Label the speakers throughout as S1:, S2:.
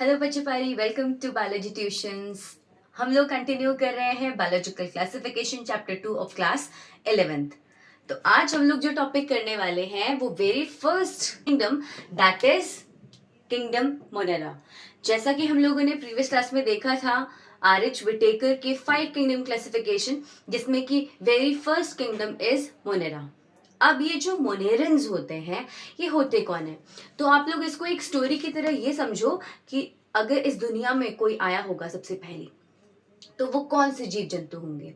S1: Hello बच्चे पारी, welcome to biology tuitions. हम लोग कंटिन्यू कर रहे हैं biological classification chapter 2 of class 11th। तो आज हम लोग जो टॉपिक करने वाले हैं वो very first kingdom, that is kingdom Monera. जैसा कि हम लोगों ने प्रीवियस क्लास में देखा था आर.एच. विटेकर के 5 किंगडम क्लासिफिकेशन, जिसमें कि very first kingdom is Monera. अब ये जो मोनेरन्स होते हैं ये होते कौन है? तो आप लोग इसको एक स्टोरी की तरह ये समझो कि अगर इस दुनिया में कोई आया होगा सबसे पहले, तो वो कौन से जीव जंतु होंगे?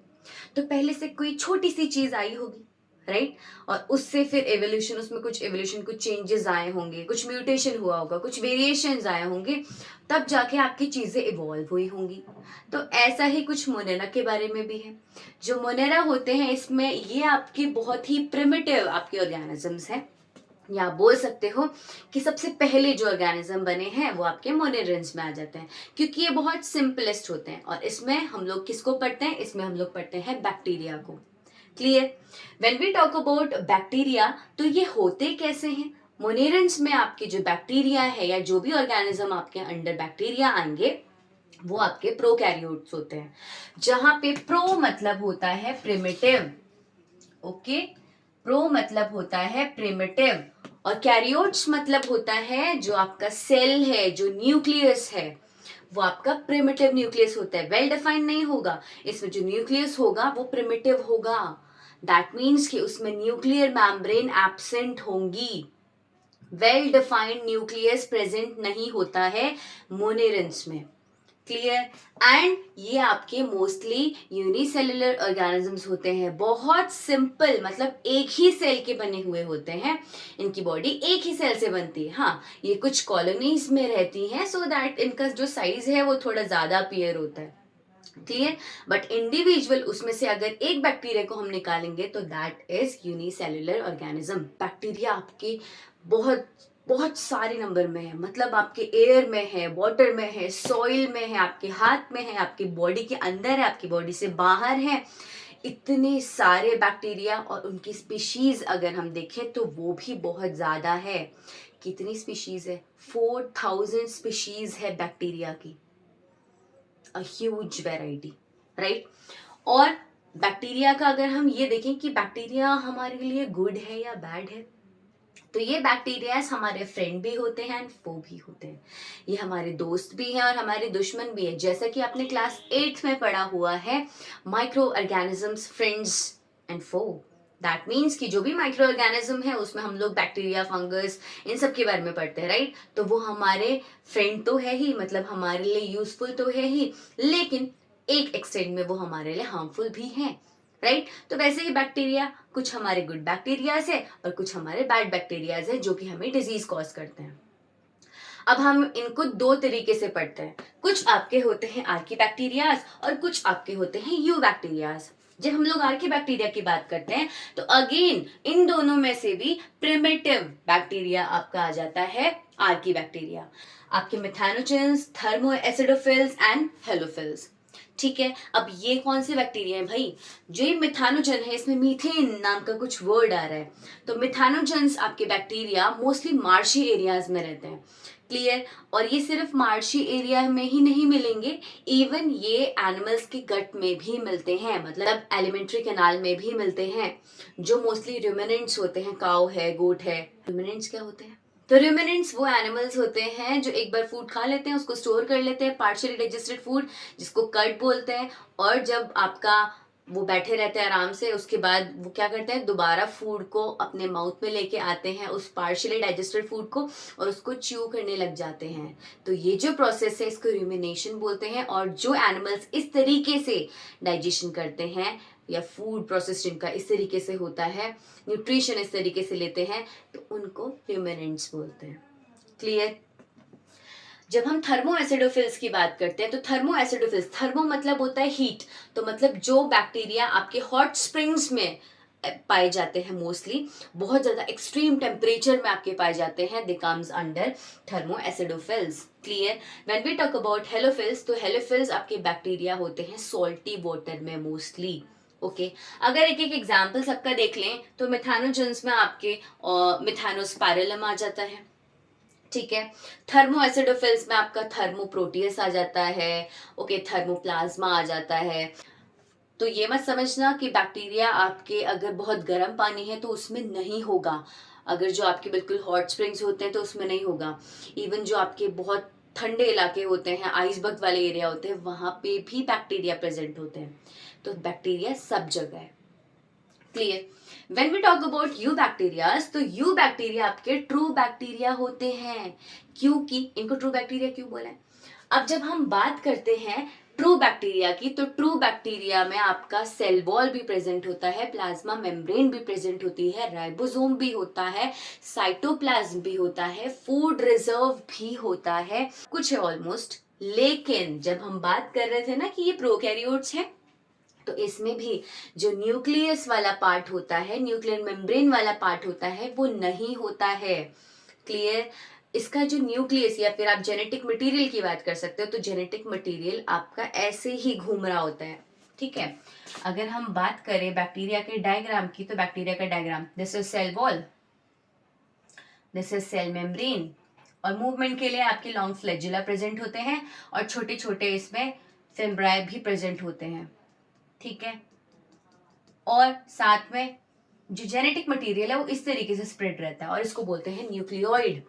S1: तो पहले से कोई छोटी सी चीज आई होगी, राइट? और उससे फिर एवोल्यूशन, उसमें कुछ एवोल्यूशन, कुछ चेंजेस आए होंगे, कुछ म्यूटेशन हुआ होगा, कुछ वेरिएशंस आए होंगे, तब जाके आपकी चीजें इवॉल्व हुई होंगी। तो ऐसा ही कुछ मोनेरा के बारे में भी है। जो मोनेरा होते हैं इसमें ये आपकी बहुत ही प्रिमिटिव आपके ऑर्गेनिजम्स हैं, या आप बोल सकते हो कि सबसे पहले जो ऑर्गेनिज्म बने हैं वो आपके मोनेरन्स में आ जाते हैं, क्योंकि ये बहुत सिंपलेस्ट होते हैं। और इसमें हम लोग किसको पढ़ते हैं? इसमें हम लोग पढ़ते हैं बैक्टीरिया को। Clear? When we talk about bacteria, तो ये होते कैसे हैं? मोनेरन्स में आपके जो बैक्टीरिया है या जो भी ऑर्गेनिज्म आपके अंडर बैक्टीरिया आएंगे वो आपके प्रोकैरियोट्स होते हैं, जहां पे प्रो मतलब होता है प्रिमिटिव। ओके, प्रो मतलब होता है प्रिमिटिव और कैरियोट्स मतलब होता है जो आपका सेल है, जो न्यूक्लियस है, वो आपका प्रिमिटिव न्यूक्लियस होता है। वेल डिफाइंड नहीं होगा, इसमें जो न्यूक्लियस होगा वो प्रिमिटिव होगा। दैट मीन्स कि उसमें न्यूक्लियर मेम्ब्रेन एब्सेंट होंगी। वेल डिफाइंड न्यूक्लियस प्रेजेंट नहीं होता है मोनेरन्स में। क्लियर? एंड ये आपके मोस्टली यूनिसेलुलर ऑर्गेनिजम्स होते हैं, बहुत सिंपल, मतलब एक ही सेल के बने हुए होते हैं। इनकी बॉडी एक ही सेल से बनती है। हाँ, ये कुछ कॉलोनीज में रहती हैं, सो दैट इनका जो साइज है वो थोड़ा ज्यादा अपीयर होता है। क्लियर? बट इंडिविजुअल उसमें से अगर एक बैक्टीरिया को हम निकालेंगे तो that is unicellular organism. Bacteria आपके बहुत बहुत सारे नंबर में है, मतलब आपके एयर में है, वाटर में है, सॉइल में है, आपके हाथ में है, आपकी बॉडी के अंदर है, आपकी बॉडी से बाहर है। इतने सारे बैक्टीरिया और उनकी स्पीशीज अगर हम देखें तो वो भी बहुत ज्यादा है। कितनी स्पीशीज है? 4000 स्पीशीज है बैक्टीरिया की। A huge variety, right? और बैक्टीरिया का अगर हम ये देखें कि बैक्टीरिया हमारे लिए गुड है या बैड है, तो ये बैक्टीरिया हमारे फ्रेंड भी होते हैं एंड फो भी होते हैं। ये हमारे दोस्त भी हैं और हमारे दुश्मन भी है, जैसा कि आपने क्लास 8 में पढ़ा हुआ है, micro organisms, friends and foe. That means कि जो भी माइक्रो ऑर्गेनिज्म है उसमें हम लोग बैक्टीरिया, फंगस, इन सब के बारे में पढ़ते हैं, राइट? तो वो हमारे फ्रेंड तो है ही, मतलब हमारे लिए यूजफुल तो है ही, लेकिन एक एक्सटेंड में वो हमारे लिए हार्मफुल भी हैं, राइट? तो वैसे ही बैक्टीरिया, कुछ हमारे गुड बैक्टीरियाज है और कुछ हमारे बैड बैक्टीरियाज है जो कि हमें डिजीज कॉज करते हैं। अब हम इनको दो तरीके से पढ़ते हैं। कुछ आपके होते हैं आर्की बैक्टीरियाज और कुछ आपके होते हैं यू बैक्टीरियाज। जब हम लोग आर्की बैक्टीरिया की बात करते हैं तो अगेन इन दोनों में से भी प्रिमिटिव बैक्टीरिया आपका आ जाता है आर्की बैक्टीरिया। आपके मिथानोजेंस, थर्मोएसिडोफिल्स एंड हेलोफिल्स। ठीक है, अब ये कौन से बैक्टीरिया है भाई? जो ये मिथानोजन है, इसमें मीथेन नाम का कुछ वर्ड आ रहा है। तो मिथानोजेंस आपके बैक्टीरिया मोस्टली मार्शी एरियाज में रहते हैं। क्लियर? और ये सिर्फ मार्शी एरिया में ही नहीं मिलेंगे, इवन ये एनिमल्स के गट में भी मिलते हैं, मतलब एलिमेंट्री कैनाल में भी मिलते हैं, जो मोस्टली रुमिनेंट्स होते हैं। काऊ है, गोट है। रुमिनेंट्स क्या होते हैं? तो रुमिनेंट्स वो एनिमल्स होते हैं जो एक बार फूड खा लेते हैं, उसको स्टोर कर लेते हैं, पार्शियली डाइजेस्टेड फूड जिसको कट बोलते हैं, और जब आपका वो बैठे रहते हैं आराम से, उसके बाद वो क्या करते हैं, दोबारा फूड को अपने माउथ में लेके आते हैं, उस पार्शियली डाइजेस्टेड फूड को, और उसको च्यू करने लग जाते हैं। तो ये जो प्रोसेस है इसको रूमिनेशन बोलते हैं। और जो एनिमल्स इस तरीके से डाइजेशन करते हैं या फूड प्रोसेस जिनका इस तरीके से होता है, न्यूट्रिशन इस तरीके से लेते हैं, तो उनको रूमिनेंट्स बोलते हैं। क्लियर? जब हम थर्मोएसिडोफिल्स की बात करते हैं तो थर्मोएसिडोफिल्स, थर्मो मतलब होता है हीट, तो मतलब जो बैक्टीरिया आपके हॉट स्प्रिंग्स में पाए जाते हैं, मोस्टली बहुत ज्यादा एक्सट्रीम टेम्परेचर में आपके पाए जाते हैं, they comes under thermoacidophiles. Clear? When we talk about halophiles, तो हेलोफिल्स आपके बैक्टीरिया होते हैं सॉल्टी वाटर में मोस्टली। ओके, अगर एक एक एग्जाम्पल सबका देख लें तो मिथानोजेंस में आपके मिथानोस्पाइरलम आ जाता है। ठीक है। थर्मो एसिडोफिल्स में आपका थर्मोप्रोटियस आ जाता है, ओके, थर्मोप्लाज्मा आ जाता है। तो ये मत समझना कि बैक्टीरिया आपके अगर बहुत गर्म पानी है तो उसमें नहीं होगा, अगर जो आपके बिल्कुल हॉट स्प्रिंग्स होते हैं तो उसमें नहीं होगा। इवन जो आपके बहुत ठंडे इलाके होते हैं, आइसबर्ग वाले एरिया होते हैं, वहां पे भी बैक्टीरिया प्रेजेंट होते हैं। तो बैक्टीरिया सब जगह है। Clear. When we talk about eubacterias, तो यू बैक्टीरिया आपके ट्रू बैक्टीरिया होते हैं। क्योंकि इनको ट्रू बैक्टीरिया क्यों बोला है? अब जब हम बात करते हैं ट्रू बैक्टीरिया की, तो ट्रू बैक्टीरिया में आपका सेल वॉल भी प्रेजेंट होता है, प्लाज्मा मेम्ब्रेन भी प्रेजेंट होती है, राइबोसोम भी होता है, साइटोप्लाज्म भी होता है, फूड रिजर्व भी होता है, कुछ है ऑलमोस्ट। लेकिन जब हम बात कर रहे थे ना कि ये प्रोकैरियोट्स हैं, तो इसमें भी जो न्यूक्लियस वाला पार्ट होता है, न्यूक्लियर मेम्ब्रेन वाला पार्ट होता है, वो नहीं होता है। क्लियर। इसका जो न्यूक्लियस या फिर आप जेनेटिक मटेरियल की बात कर सकते हो, तो जेनेटिक मटेरियल आपका ऐसे ही घूम रहा होता है। ठीक है। अगर हम बात करें बैक्टीरिया के डायग्राम की, तो बैक्टीरिया का diagram, this is cell wall, this is cell membrane, और मूवमेंट के लिए आपके लॉन्ग फ्लैजिला प्रेजेंट होते हैं, और छोटे छोटे इसमें फिम्ब्राई भी प्रेजेंट होते हैं। ठीक है। और साथ में जो जेनेटिक मटेरियल है वो इस तरीके से स्प्रेड रहता है, और इसको बोलते हैं न्यूक्लियोइड।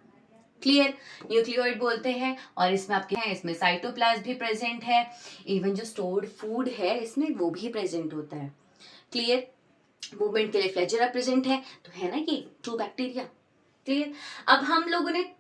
S1: क्लियर। न्यूक्लियोइड बोलते हैं। और इसमें आपके हैं, इसमें साइटोप्लाज्म भी प्रेजेंट है, इवन जो स्टोर्ड फूड है इसमें वो भी प्रेजेंट होता है। क्लियर। मूवमेंट के लिए फ्लैजेला प्रेजेंट है, तो है ना कि ट्रू बैक्टीरिया। क्लियर। अब हम लोगों ने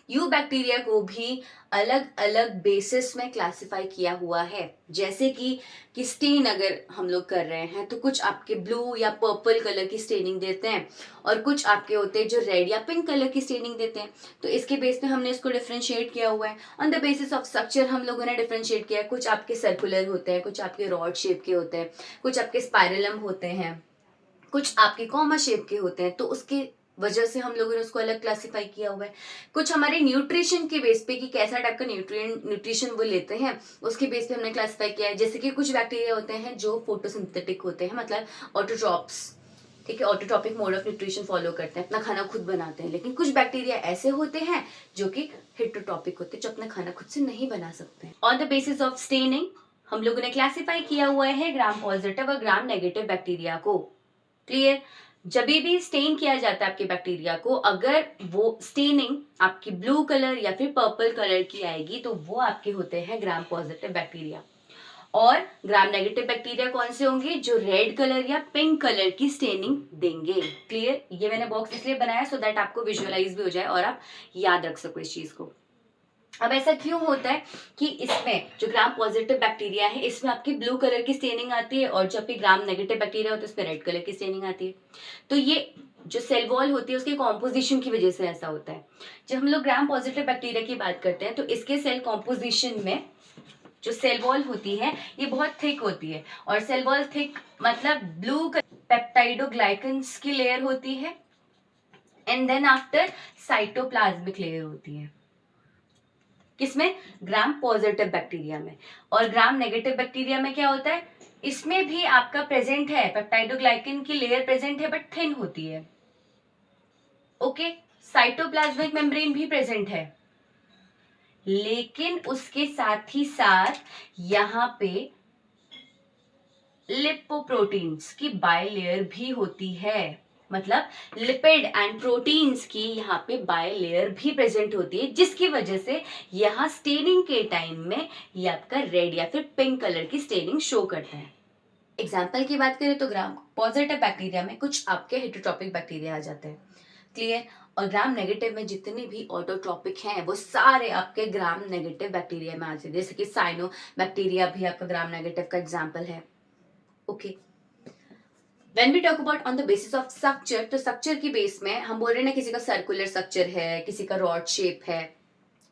S1: यू बैक्टीरिया को भी अलग अलग बेसिस में क्लासिफाई किया हुआ है। जैसे कि स्टेन अगर हम लोग कर रहे हैं, तो कुछ आपके ब्लू या पर्पल कलर की स्टेनिंग देते हैं, और कुछ आपके होते हैं जो रेड या पिंक कलर की स्टेनिंग देते हैं। तो इसके बेस पे हमने इसको डिफरेंशिएट किया हुआ है। On the basis of structure हम लोगों ने डिफरेंशिएट किया है। कुछ आपके सर्कुलर होते हैं, कुछ आपके रॉड शेप के होते हैं, कुछ आपके स्पाइरलम होते हैं, कुछ आपके कॉमा शेप के होते हैं। तो उसके वजह से हम लोगों ने उसको अलग क्लासिफाई किया हुआ है। कुछ हमारे न्यूट्रिशन के बेस पे कि कैसा टाइप का न्यूट्रिशन वो लेते हैं, उसके बेस पे हमने क्लासिफाई किया है। जैसे कि कुछ बैक्टीरिया होते हैं जो फोटोसिंथेटिक होते हैं, मतलब ऑटोट्रॉप्स। ठीक है। Autotrophic mode of nutrition follow करते हैं, अपना खाना खुद बनाते हैं। लेकिन कुछ बैक्टीरिया ऐसे होते हैं जो कि हेटेरोट्रॉपिक होते हैं, जो अपना खाना खुद से नहीं बना सकते। On the basis of staining हम लोगों ने क्लासिफाई किया हुआ है ग्राम पॉजिटिव और ग्राम नेगेटिव बैक्टीरिया को। क्लियर। जब भी स्टेन किया जाता है आपके बैक्टीरिया को, अगर वो स्टेनिंग आपकी ब्लू कलर या फिर पर्पल कलर की आएगी, तो वो आपके होते हैं ग्राम पॉजिटिव बैक्टीरिया। और ग्राम नेगेटिव बैक्टीरिया कौन से होंगे? जो रेड कलर या पिंक कलर की स्टेनिंग देंगे। क्लियर। ये मैंने बॉक्स इसलिए बनाया सो दैट आपको विजुअलाइज भी हो जाए और आप याद रख सको इस चीज को। अब ऐसा क्यों होता है कि इसमें जो ग्राम पॉजिटिव बैक्टीरिया है इसमें आपकी ब्लू कलर की स्टेनिंग आती है, और जो आपकी ग्राम नेगेटिव बैक्टीरिया होता है उसमें रेड कलर की स्टेनिंग आती है। तो ये जो सेल वॉल होती है उसके कॉम्पोजिशन की वजह से ऐसा होता है। जब हम लोग ग्राम पॉजिटिव बैक्टीरिया की बात करते हैं, तो इसके सेल कॉम्पोजिशन में जो सेल वॉल होती है ये बहुत थिक होती है, और सेल वॉल थिक मतलब ब्लू पेप्टाइडोग्लाइकन्स की लेयर होती है, and then after cytoplasmic layer होती है। किसमें? ग्राम पॉजिटिव बैक्टीरिया में। और ग्राम नेगेटिव बैक्टीरिया में क्या होता है? इसमें भी आपका प्रेजेंट है, पेप्टाइडोग्लाइकन की लेयर प्रेजेंट है, बट थिन होती है। ओके। साइटोप्लाज्मिक मेम्ब्रेन भी प्रेजेंट है, लेकिन उसके साथ ही साथ यहाँ पे लिपोप्रोटीन्स की बायलेयर भी होती है। मतलब लिपिड एंड प्रोटीन्स की यहाँ पे बायलेयर भी प्रेजेंट होती है, जिसकी वजह से यहाँ स्टेनिंग के टाइम में ये आपका रेड या फिर पिंक कलर की स्टेनिंग शो करता है। एग्जाम्पल की बात करें तो ग्राम पॉजिटिव बैक्टीरिया में कुछ आपके हेटेरोट्रॉपिक बैक्टीरिया आ जाते हैं। क्लियर। और ग्राम नेगेटिव में जितने भी ऑटोट्रॉपिक हैं वो सारे आपके ग्राम नेगेटिव बैक्टीरिया में आ जाते हैं। जैसे कि साइनो बैक्टीरिया भी आपका ग्राम नेगेटिव का एग्जाम्पल है। Okay. When we talk about on the basis of structure, तो स्ट्रक्चर की बेस में हम बोल रहे हैं ना, किसी का सर्कुलर स्ट्रक्चर है, किसी का रॉड शेप है।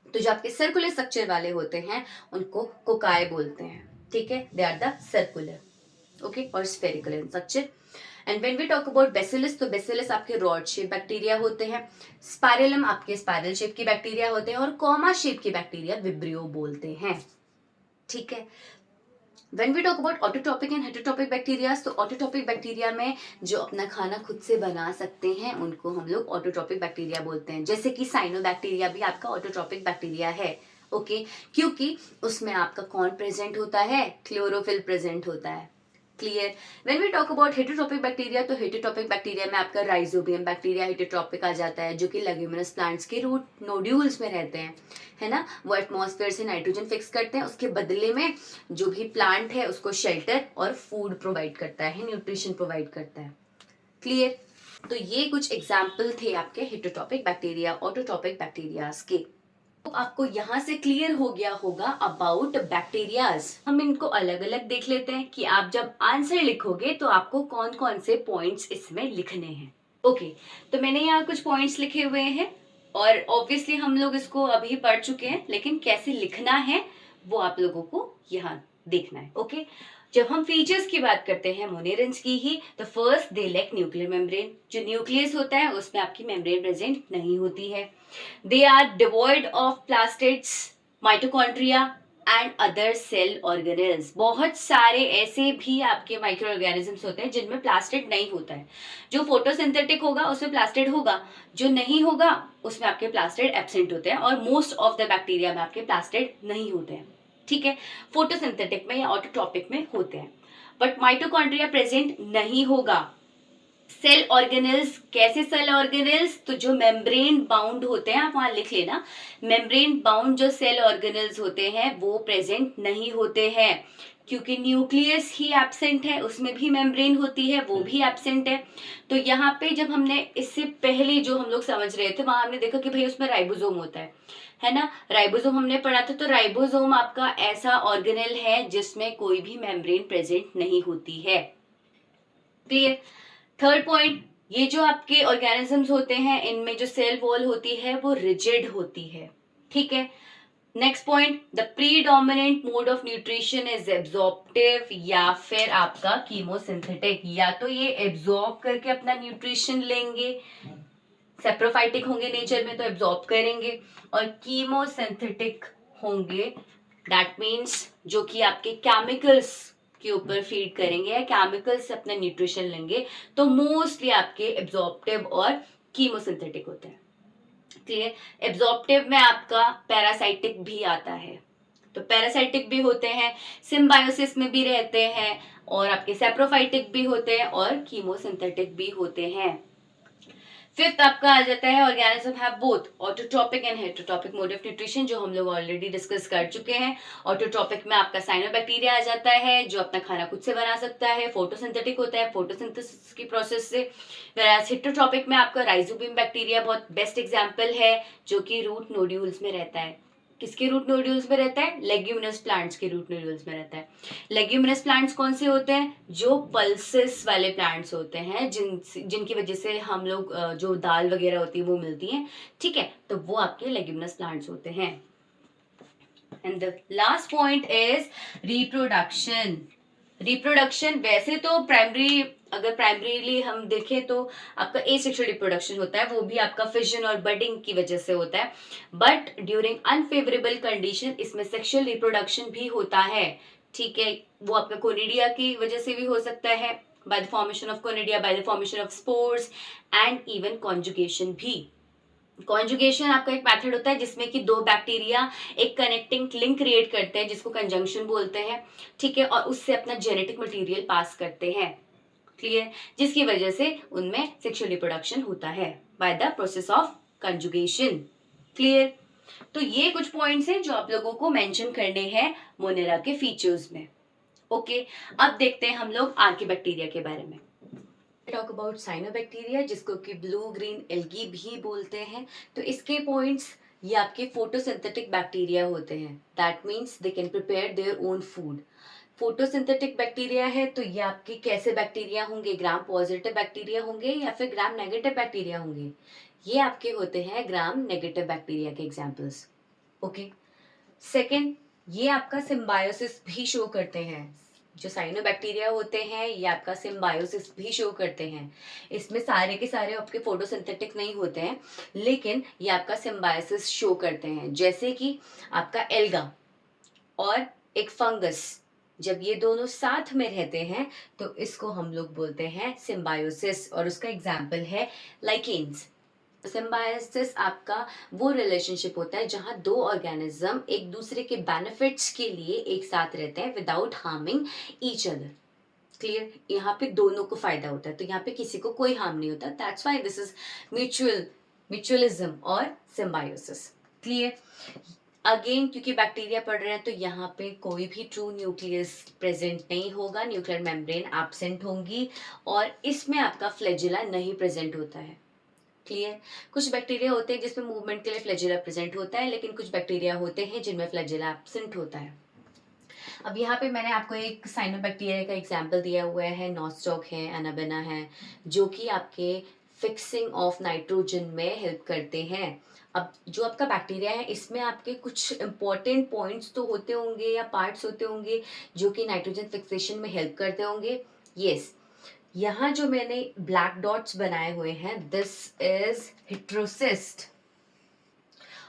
S1: तो जो आपके सर्कुलर स्ट्रक्चर वाले होते हैं उनको कोकाई बोलते हैं। ठीक है। They are the circular, okay, और spherical in structure. And when we talk about bacillus, तो बेसिलस आपके रॉड शेप बैक्टीरिया होते हैं, स्पाइरलम आपके स्पाइरल शेप की बैक्टीरिया होते हैं, और कॉमा शेप की बैक्टीरिया विब्रियो बोलते हैं। ठीक है। When we talk about autotrophic and heterotrophic bacteria, तो ऑटोट्रॉपिक बैक्टीरिया में जो अपना खाना खुद से बना सकते हैं उनको हम लोग ऑटोट्रॉपिक बैक्टीरिया बोलते हैं। जैसे कि साइनोबैक्टीरिया भी आपका ऑटोट्रॉपिक बैक्टीरिया है। ओके क्योंकि उसमें आपका कौन प्रेजेंट होता है, क्लोरोफिल प्रेजेंट होता है। Clear. When we talk about heterotrophic bacteria, तो हेटेरोट्रॉपिक बैक्टीरिया में आपका राइजोबियम बैक्टीरिया हेटेरोट्रॉपिक आ जाता है, जो कि लेग्यूमिनस प्लांट्स के रूट नोड्यूल्स में रहते हैं, है ना। वो एटमॉस्फेयर से नाइट्रोजन फिक्स करते हैं, उसके बदले में जो भी प्लांट है उसको शेल्टर और फूड प्रोवाइड करता है, न्यूट्रिशन प्रोवाइड करता है। क्लियर। तो ये कुछ एग्जाम्पल थे आपके हेटेरोट्रॉपिक बैक्टीरिया ऑटोट्रॉपिक बैक्टीरियाज के। तो आपको यहाँ से क्लियर हो गया होगा अबाउट बैक्टीरियाज। हम इनको अलग अलग देख लेते हैं कि आप जब आंसर लिखोगे तो आपको कौन कौन से पॉइंट्स इसमें लिखने हैं। ओके तो मैंने यहाँ कुछ पॉइंट्स लिखे हुए हैं और ऑब्वियसली हम लोग इसको अभी पढ़ चुके हैं, लेकिन कैसे लिखना है वो आप लोगों को यहाँ देखना है। ओके जब हम फीचर्स की बात करते हैं मोनेरेंस की ही, तो first they lack nuclear membrane. जो न्यूक्लियस होता है उसमें आपकी मेम्ब्रेन प्रेजेंट नहीं होती है। They are devoid of plastids, mitochondria and other cell organelles. बहुत सारे ऐसे भी आपके माइक्रो ऑर्गेनिजम्स होते हैं जिनमें प्लास्टिड नहीं होता है। जो फोटोसिंथेटिक होगा उसमें प्लास्टिड होगा, जो नहीं होगा उसमें आपके प्लास्टिड एब्सेंट होते हैं, और मोस्ट ऑफ द बैक्टीरिया में आपके प्लास्टिड नहीं होते हैं। ठीक है, फोटोसिंथेटिक में या ऑटोट्रॉपिक में होते हैं, बट माइटोकॉन्ड्रिया प्रेजेंट नहीं होगा। सेल ऑर्गेनेल्स, कैसे सेल ऑर्गेनेल्स, तो जो मेम्ब्रेन बाउंड होते हैं, आप वहां लिख लेना, मेम्ब्रेन बाउंड जो सेल ऑर्गेनेल्स होते हैं वो प्रेजेंट नहीं होते हैं, क्योंकि न्यूक्लियस ही एब्सेंट है, उसमें भी मेम्ब्रेन होती है, वो भी एब्सेंट है। तो यहाँ पे जब हमने इससे पहले जो हम लोग समझ रहे थे वहां हमने देखा कि भाई उसमें राइबोसोम होता है ना। राइबोसोम हमने पढ़ा था, तो राइबोसोम आपका ऐसा ऑर्गेनेल है जिसमें कोई भी मेम्ब्रेन प्रेजेंट नहीं होती है। क्लियर। थर्ड पॉइंट, ये जो आपके ऑर्गेनिजम्स होते हैं इनमें जो सेल वॉल होती है वो रिजिड होती है। ठीक है। Next point, the predominant mode of nutrition is absorptive या फिर आपका कीमोसिंथेटिक। या तो ये एब्जॉर्ब करके अपना न्यूट्रिशन लेंगे, सेप्रोफाइटिक होंगे नेचर में तो एब्जॉर्ब करेंगे, और कीमोसिंथेटिक होंगे, दैट मीन्स जो कि आपके केमिकल्स के ऊपर फीड करेंगे या केमिकल से अपना न्यूट्रिशन लेंगे, तो मोस्टली आपके एब्जॉर्प्टिव और कीमोसिंथेटिक होते हैं। क्लियर। एब्जॉर्प्टिव में आपका पैरासाइटिक भी आता है, तो पैरासाइटिक भी होते हैं, सिम्बायोसिस में भी रहते हैं, और आपके सेप्रोफाइटिक भी होते हैं और कीमोसिंथेटिक भी होते हैं। फिफ्थ आपका आ जाता है organism have both autotrophic and heterotrophic mode of nutrition, जो हम लोग ऑलरेडी डिस्कस कर चुके हैं। ऑटोट्रॉपिक में आपका साइनोबैक्टीरिया आ जाता है जो अपना खाना खुद से बना सकता है, फोटोसिंथेटिक होता है फोटोसिंथेसिस की प्रोसेस से। whereas हेटेरोट्रॉपिक में आपका राइजोबियम बैक्टीरिया बहुत बेस्ट एग्जाम्पल है, जो कि रूट नोड्यूल्स में रहता है। किसके रूट नोड्यूल्स में रहता है? लेग्यूमिनस प्लांट्स के रूट नोड्यूल्स में रहता है। लेग्यूमिनस प्लांट्स कौन से होते हैं? जो पल्सेस वाले प्लांट्स होते हैं, जिनकी वजह से हम लोग जो दाल वगैरह होती है वो मिलती है। ठीक है, तो वो आपके लेग्यूमिनस प्लांट्स होते हैं। And the last point is reproduction. Reproduction वैसे तो प्राइमरी, अगर प्राइमरीली हम देखें तो आपका एसेक्सुअल रिप्रोडक्शन होता है, वो भी आपका फिजन और बडिंग की वजह से होता है, बट ड्यूरिंग अनफेवरेबल कंडीशन इसमें सेक्सुअल रिप्रोडक्शन भी होता है। ठीक है, वो आपका कोनिडिया की वजह से भी हो सकता है, by the formation of conidia, by the formation of spores, and even conjugation भी। कॉन्जुगेशन आपका एक मेथड होता है जिसमें कि दो बैक्टीरिया एक कनेक्टिंग लिंक क्रिएट करते हैं जिसको कंजंक्शन बोलते हैं। ठीक है, और उससे अपना जेनेटिक मटेरियल पास करते हैं। क्लियर, जिसकी वजह से उनमें सेक्सुअल रिप्रोडक्शन होता है by the process of conjugation. Clear. तो ये कुछ पॉइंट्स हैं जो आप लोगों को मेंशन करने हैं मोनेरा के फीचर्स में। ओके, अब देखते हैं हम लोग आर्की बैक्टीरिया के बारे में। टॉक अबाउट साइनोबैक्टीरिया, जिसको कि ब्लू ग्रीन एल्गी भी बोलते हैं। तो इसके पॉइंट्स, ये आपके फोटोसिंथेटिक बैक्टीरिया होते हैं, that means they can prepare their own food. Photosynthetic bacteria है तो ये आपके कैसे बैक्टीरिया होंगे? ग्राम पॉजिटिव बैक्टीरिया होंगे या फिर ग्राम नेगेटिव बैक्टीरिया होंगे? ये आपके होते हैं ग्राम नेगेटिव बैक्टीरिया के एग्जाम्पल्स। ओके, सेकेंड, ये आपका सिम्बायोसिस भी शो करते हैं। जो साइनोबैक्टीरिया होते हैं ये आपका सिम्बायोसिस भी शो करते हैं। इसमें सारे के सारे आपके फोटोसिंथेटिक नहीं होते हैं, लेकिन ये आपका सिम्बायोसिस शो करते हैं, जैसे कि आपका एल्गा और एक फंगस जब ये दोनों साथ में रहते हैं तो इसको हम लोग बोलते हैं सिम्बायोसिस, और उसका एग्जाम्पल है लाइकेन्स। सिम्बायोसिस आपका वो रिलेशनशिप होता है जहां दो ऑर्गेनिज्म एक दूसरे के बेनिफिट्स के लिए एक साथ रहते हैं without harming each other. Clear? यहाँ पे दोनों को फायदा होता है, तो यहाँ पे किसी को कोई हार्म नहीं होता। That's why this is mutualism और सिम्बायोसिस। क्लियर? अगेन क्योंकि बैक्टीरिया पढ़ रहे हैं तो यहाँ पे कोई भी ट्रू न्यूक्लियस प्रेजेंट नहीं होगा, न्यूक्लियर मेम्ब्रेन एब्सेंट होंगी, और इसमें आपका फ्लैजिला नहीं प्रेजेंट होता है। क्लियर? कुछ बैक्टीरिया होते हैं जिसमें मूवमेंट के लिए फ्लैजिला प्रेजेंट होता है, लेकिन कुछ बैक्टीरिया होते हैं जिनमें फ्लैजिला एब्सेंट होता है। अब यहाँ पे मैंने आपको एक साइनोबैक्टीरिया का एग्जाम्पल दिया हुआ है, नॉस्टॉक है, एनाबेना है, जो कि आपके फिक्सिंग ऑफ नाइट्रोजन में हेल्प करते हैं। अब जो आपका बैक्टीरिया है इसमें आपके कुछ इंपॉर्टेंट पॉइंट्स तो होते होंगे या पार्ट्स होते होंगे जो कि नाइट्रोजन फिक्सेशन में हेल्प करते होंगे। यस, यहाँ जो मैंने ब्लैक डॉट्स बनाए हुए हैं, दिस इज हेटेरोसिस्ट,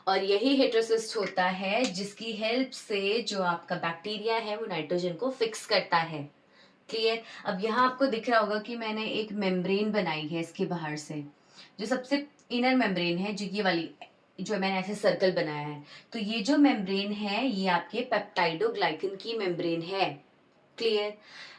S1: और यही हेटेरोसिस्ट होता है जिसकी हेल्प से जो आपका बैक्टीरिया है वो नाइट्रोजन को फिक्स करता है। क्लियर? अब यहाँ आपको दिख रहा होगा कि मैंने एक मेम्ब्रेन बनाई है इसके बाहर से, जो सबसे इनर मेम्ब्रेन है, जो ये वाली जो मैंने ऐसे सर्कल बनाया है। तो ये जो मेम्ब्रेन है ये आपके पेप्टाइडोग्लाइकन की मेम्ब्रेन है। क्लियर?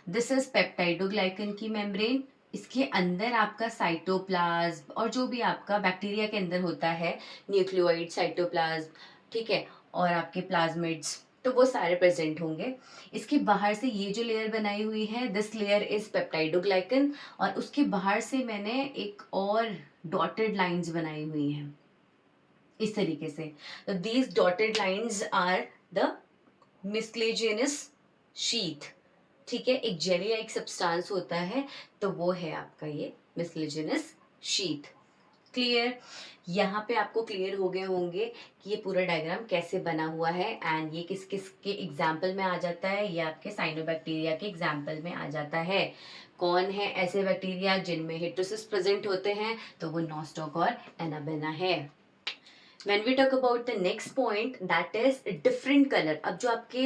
S1: दिस इज पेप्टाइडोग्लाइकन की मेम्ब्रेन। इसके अंदर आपका साइटोप्लाज्म और जो भी आपका बैक्टीरिया के अंदर होता है, न्यूक्लियोइड, साइटोप्लाज्म, ठीक है, और आपके प्लाज्मिड्स, तो वो सारे प्रेजेंट होंगे। इसके बाहर से ये जो लेयर बनाई हुई है, दिस लेयर इज पेप्टाइडोग्लाइकन, और उसके बाहर से मैंने एक और डॉटेड लाइंस बनाई हुई हैं इस तरीके से। तो these dotted lines are the mucilaginous sheath. ठीक है, एक जेली या एक सब्सटेंस होता है, तो वो है आपका ये मिसलेजिनस शीथ। क्लियर? यहाँ पे आपको क्लियर हो गए होंगे कि ये पूरा डायग्राम कैसे बना हुआ है, एंड ये किस किस के एग्जाम्पल में आ जाता है। ये आपके साइनोबैक्टीरिया के एग्जाम्पल में आ जाता है। कौन है ऐसे बैक्टीरिया जिनमें हेटेरोसिस प्रेजेंट होते हैं? तो वो नॉस्टॉक और एनाबेना है। When we talk about the next point, that is different color. अब जो आपके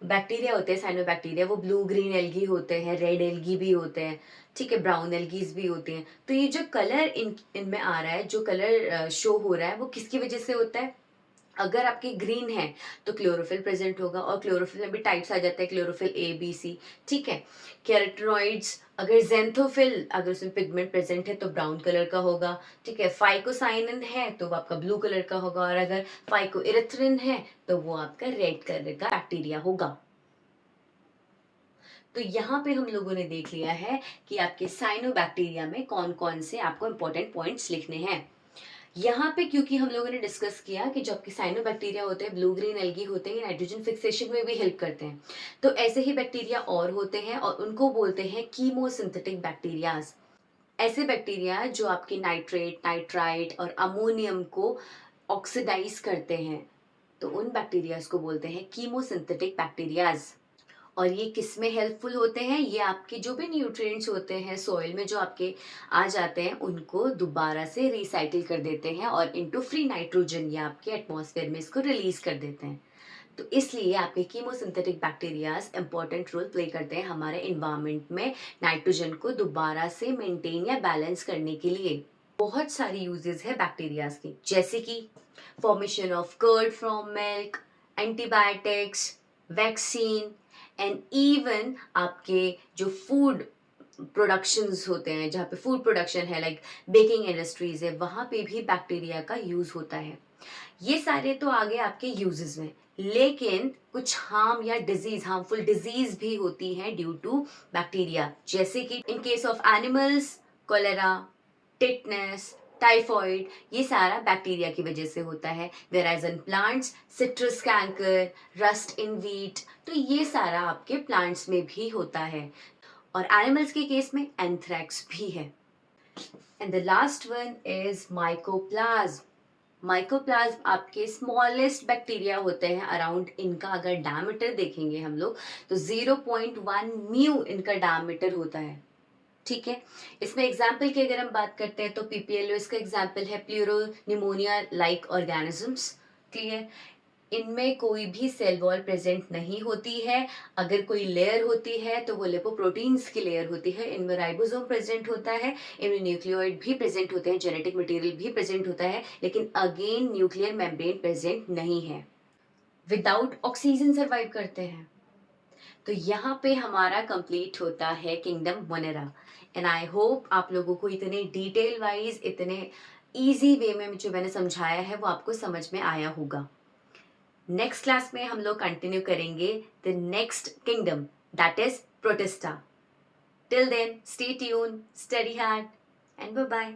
S1: बैक्टीरिया होते हैं साइनोबैक्टीरिया, वो ब्लू ग्रीन एल्गी होते हैं, रेड एल्गी भी होते हैं, ठीक है, ब्राउन एल्गीज भी होती हैं। तो ये जो कलर इनमें आ रहा है, जो कलर शो हो रहा है, वो किसकी वजह से होता है? अगर आपकी ग्रीन है तो क्लोरोफिल प्रेजेंट होगा, और क्लोरोफिल में भी टाइप्स आ जाते हैं, क्लोरोफिल ए बी सी, ठीक है। कैरोटीनॉइड्स, अगर जेंथोफिल, अगर उसमें पिगमेंट प्रेजेंट है तो ब्राउन कलर का होगा, ठीक है। फाइकोसाइनिन है तो वो आपका ब्लू कलर का होगा, और अगर फाइकोइरिथ्रिन है तो वो आपका रेड कलर का बैक्टीरिया होगा। तो यहाँ पे हम लोगों ने देख लिया है कि आपके साइनोबैक्टीरिया में कौन कौन से आपको इंपॉर्टेंट पॉइंट्स लिखने हैं। यहाँ पे क्योंकि हम लोगों ने डिस्कस किया कि जो आपके साइनोबैक्टीरिया होते हैं, ब्लू ग्रीन एल्गी होते हैं, नाइट्रोजन फिक्सेशन में भी हेल्प करते हैं। तो ऐसे ही बैक्टीरिया और होते हैं, और उनको बोलते हैं कीमोसिंथेटिक बैक्टीरियाज। ऐसे बैक्टीरिया जो आपके नाइट्रेट, नाइट्राइट और अमोनियम को ऑक्सीडाइज करते हैं, तो उन बैक्टीरियाज को बोलते हैं कीमोसिंथेटिक बैक्टीरियाज। और ये किस में हेल्पफुल होते हैं? ये आपके जो भी न्यूट्रिएंट्स होते हैं सॉइल में जो आपके आ जाते हैं, उनको दोबारा से रिसाइकिल कर देते हैं और इनटू फ्री नाइट्रोजन या आपके एटमॉस्फेयर में इसको रिलीज कर देते हैं। तो इसलिए आपके chemosynthetic bacterias important role play करते हैं हमारे इन्वायरमेंट में नाइट्रोजन को दोबारा से मेंटेन या बैलेंस करने के लिए। बहुत सारी यूजेस है बैक्टीरियाज की, जैसे कि formation of curd from milk, antibiotics, vaccine, and even आपके जो फूड प्रोडक्शंस होते हैं, जहाँ पे फूड प्रोडक्शन है, लाइक बेकिंग इंडस्ट्रीज है, वहाँ पे भी बैक्टीरिया का यूज होता है। ये सारे तो आगे आपके यूजेस में, लेकिन कुछ हार्म या डिजीज, हार्मफुल डिजीज भी होती है ड्यू टू बैक्टीरिया, जैसे कि in case of animals cholera, tetanus, typhoid, ये सारा बैक्टीरिया की वजह से होता है। Whereas in plants citrus canker, rust in wheat, तो ये सारा आपके प्लांट्स में भी होता है, और एनिमल्स के केस में एंथ्रैक्स भी है। And the last one is mycoplasma. Mycoplasma आपके स्मॉलेस्ट बैक्टीरिया होते हैं अराउंड, इनका अगर डायमीटर देखेंगे हम लोग तो 0.1 म्यू इनका डायमीटर होता है, ठीक है। इसमें एग्जाम्पल की अगर हम बात करते हैं तो पीपीएलओ इसका एग्जाम्पल है, pleuro pneumonia like organisms. Clear? इनमें कोई भी सेल वॉल प्रेजेंट नहीं होती है। अगर कोई लेयर होती है तो वो लिपोप्रोटीन्स की लेयर होती है। इनमें राइबोसोम प्रेजेंट होता है, इनमें न्यूक्लियोइड भी प्रेजेंट होते हैं, जेनेटिक मटेरियल भी प्रेजेंट होता है, लेकिन अगेन न्यूक्लियर मेम्ब्रेन प्रेजेंट नहीं है। विदाउट ऑक्सीजन सर्वाइव करते हैं। तो यहाँ पे हमारा कंप्लीट होता है kingdom Monera. And I hope आप लोगों को इतने डिटेल वाइज, इतने इजी वे में जो मैंने समझाया है वो आपको समझ में आया होगा। नेक्स्ट क्लास में हम लोग कंटिन्यू करेंगे the next kingdom, that is protista. Till then stay tune, study hard and bye bye.